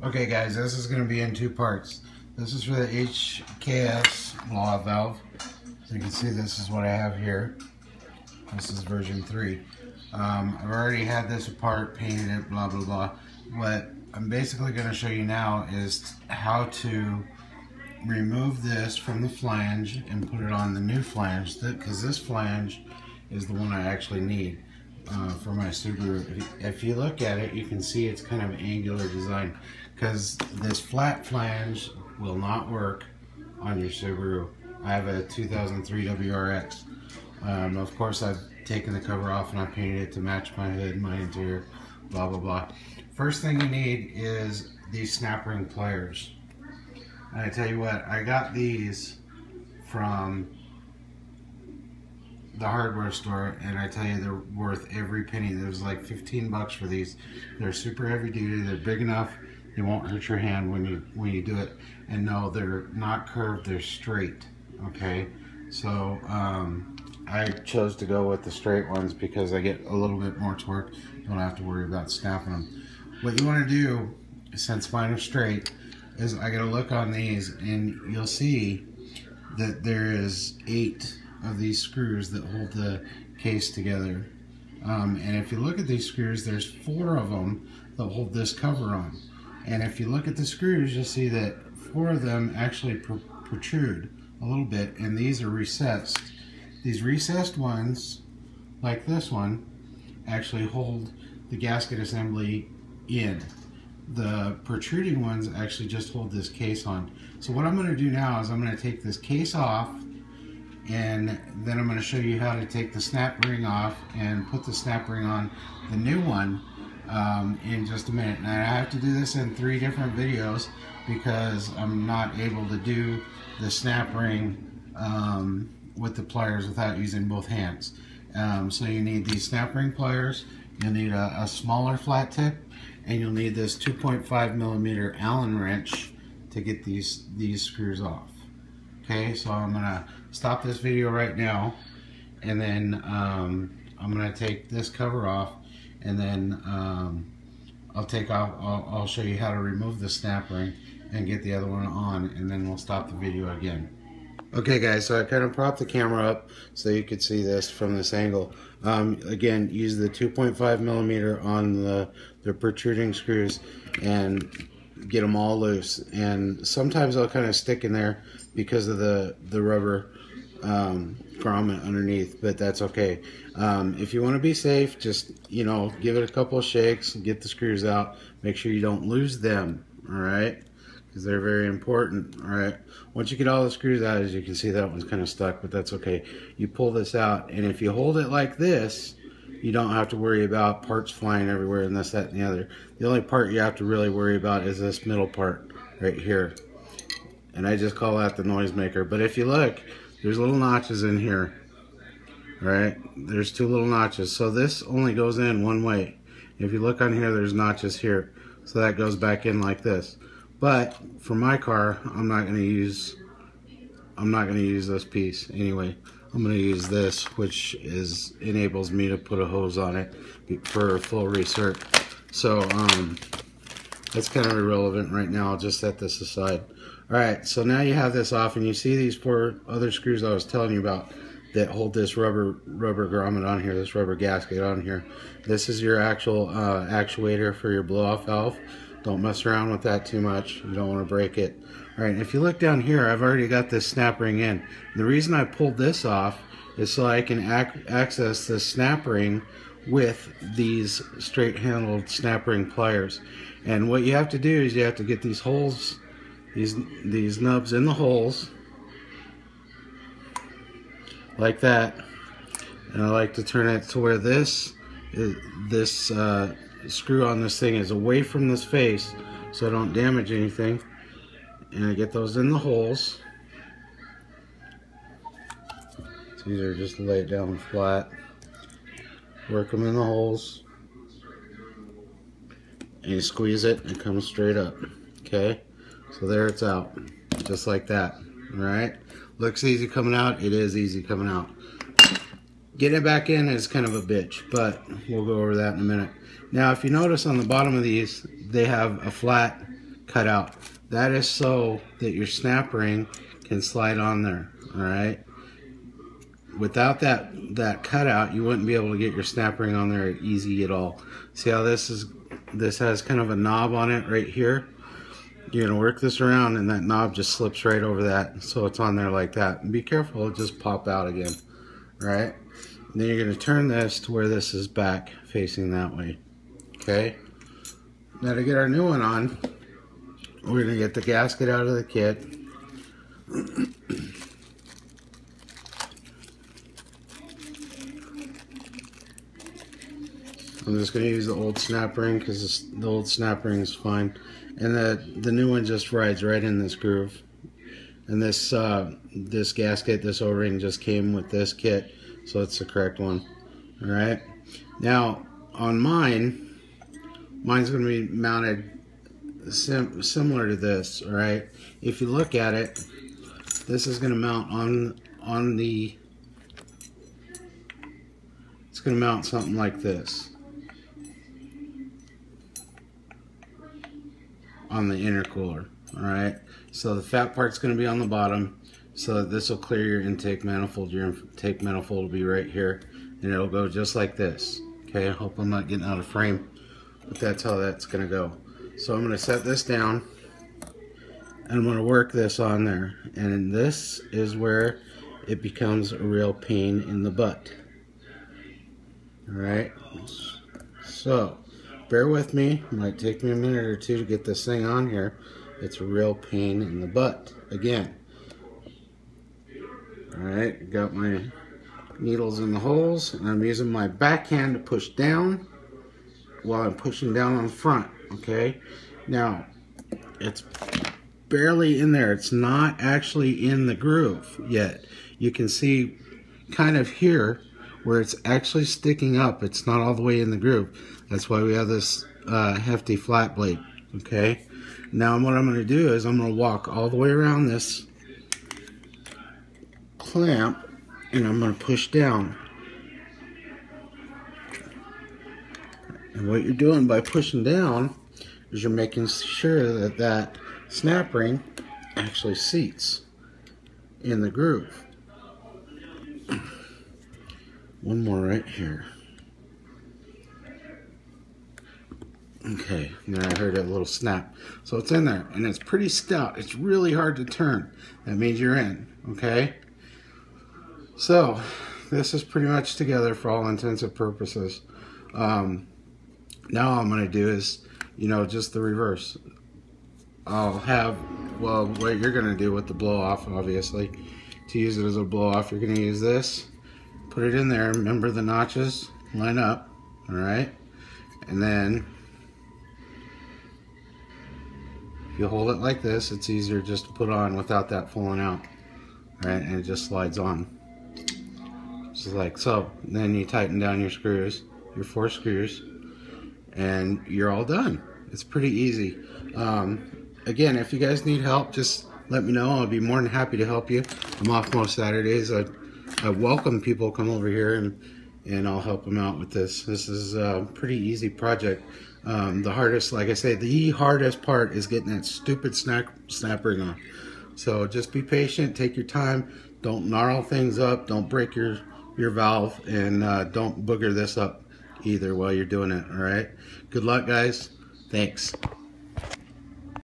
Okay guys, this is going to be in two parts. This is for the HKS blow-off valve. So you can see this is what I have here. This is version 3. I've already had this apart, painted it, blah blah blah. What I'm basically going to show you now is how to remove this from the flange and put it on the new flange, because this flange is the one I actually need for my Subaru. If you look at it, you can see it's kind of an angular design, because this flat flange will not work on your Subaru. I have a 2003 WRX. Of course, I've taken the cover off and I painted it to match my hood, my interior, blah blah blah. First thing you need is these snap ring pliers. And I tell you what, I got these from the hardware store, and I tell you, they're worth every penny. There's like 15 bucks for these. They're super heavy duty. They're big enough. They won't hurt your hand when you do it. And no, they're not curved. They're straight. Okay, so I chose to go with the straight ones because I get a little bit more torque. Don't have to worry about snapping them. What you want to do, since mine are straight, is I gotta look on these, and you'll see that there is 8 of these screws that hold the case together. And if you look at these screws, there's 4 of them that hold this cover on. And if you look at the screws, you'll see that 4 of them actually protrude a little bit, and these are recessed. These recessed ones, like this one, actually hold the gasket assembly in. The protruding ones actually just hold this case on. So what I'm going to do now is I'm going to take this case off, and then I'm going to show you how to take the snap ring off and put the snap ring on the new one in just a minute. And I have to do this in 3 different videos because I'm not able to do the snap ring with the pliers without using both hands. So you need these snap ring pliers, you'll need a smaller flat tip, and you'll need this 2.5 millimeter Allen wrench to get these screws off. Okay, so I'm gonna stop this video right now, and then I'm gonna take this cover off, and then I'll show you how to remove the snap ring and get the other one on, and then we'll stop the video again. Okay guys, so I kind of propped the camera up so you could see this from this angle. Again, use the 2.5 millimeter on the protruding screws and get them all loose. And sometimes they'll kind of stick in there because of the rubber grommet underneath, but that's okay. If you want to be safe, just, you know, give it a couple of shakes and get the screws out. Make sure you don't lose them, all right? Because they're very important. All right, once you get all the screws out, as you can see, that one's kind of stuck, but that's okay. You pull this out, and if you hold it like this, you don't have to worry about parts flying everywhere and this, that, and the other. The only part you have to really worry about is this middle part right here, and I just call that the noisemaker. But if you look, there's little notches in here. All right, there's 2 little notches, so this only goes in one way. If you look on here, there's notches here, so that goes back in like this. But for my car, I'm not going to use this piece anyway. I'm going to use this, which enables me to put a hose on it for full recert. So that's kind of irrelevant right now. I'll just set this aside. All right, so now you have this off, and you see these 4 other screws I was telling you about that hold this rubber grommet on here, this rubber gasket on here. This is your actual actuator for your blow-off valve. Don't mess around with that too much. You don't want to break it. All right, if you look down here, I've already got this snap ring in. The reason I pulled this off is so I can access the snap ring with these straight-handled snap ring pliers. And what you have to do is you have to get these holes, these nubs in the holes, like that. And I like to turn it to where this screw on this thing is away from this face, so I don't damage anything. And I get those in the holes. It's easier just to lay it down flat. Work them in the holes, and you squeeze it and it comes straight up. Okay, so there it's out, just like that. All right, looks easy coming out. It is easy coming out. Getting it back in is kind of a bitch, but we'll go over that in a minute. Now, if you notice on the bottom of these, they have a flat cut out. That is so that your snap ring can slide on there, all right? Without that cutout, you wouldn't be able to get your snap ring on there easy at all. See how this has kind of a knob on it right here? You're gonna work this around and that knob just slips right over that, so it's on there like that. And be careful, it'll just pop out again, right? And then you're gonna turn this to where this is back facing that way, okay? Now to get our new one on, we're gonna get the gasket out of the kit. I'm just going to use the old snap ring because the old snap ring is fine, and the new one just rides right in this groove. And this this gasket, this O-ring just came with this kit, so it's the correct one. All right. Now on mine's going to be mounted similar to this. All right. If you look at it, this is going to mount on the. It's going to mount something like this. On the intercooler, all right? So the fat part's going to be on the bottom, so this will clear your intake manifold. Your intake manifold will be right here, and it'll go just like this, okay? I hope I'm not getting out of frame, but that's how that's going to go. So I'm going to set this down, and I'm going to work this on there, and this is where it becomes a real pain in the butt, all right? So bear with me, it might take me a minute or two to get this thing on here. It's a real pain in the butt, again. Alright, got my needles in the holes, and I'm using my backhand to push down while I'm pushing down on the front, okay? Now, it's barely in there. It's not actually in the groove yet. You can see kind of here where it's actually sticking up. It's not all the way in the groove. That's why we have this hefty flat blade, okay? Now what I'm going to do is I'm going to walk all the way around this clamp, and I'm going to push down. And what you're doing by pushing down is you're making sure that that snap ring actually seats in the groove. One more right here. Okay, and then I heard a little snap. So it's in there, and it's pretty stout. It's really hard to turn. That means you're in, okay? So, this is pretty much together for all intents and purposes. Now all I'm going to do is, you know, just the reverse. I'll have, well, what you're going to do with the blow-off, obviously, to use it as a blow-off, you're going to use this, put it in there, remember the notches line up, alright? And then if you hold it like this, it's easier just to put on without that falling out, right? And it just slides on, just like so. And then you tighten down your screws, your 4 screws, and you're all done. It's pretty easy. Again, if you guys need help, just let me know. I'll be more than happy to help you. I'm off most Saturdays. I welcome people come over here and I'll help them out with this. This is a pretty easy project. The hardest, like I say, the hardest part is getting that stupid snap ring on. So just be patient, take your time, don't gnarl things up, don't break your valve, and don't booger this up either while you're doing it, all right? Good luck, guys. Thanks.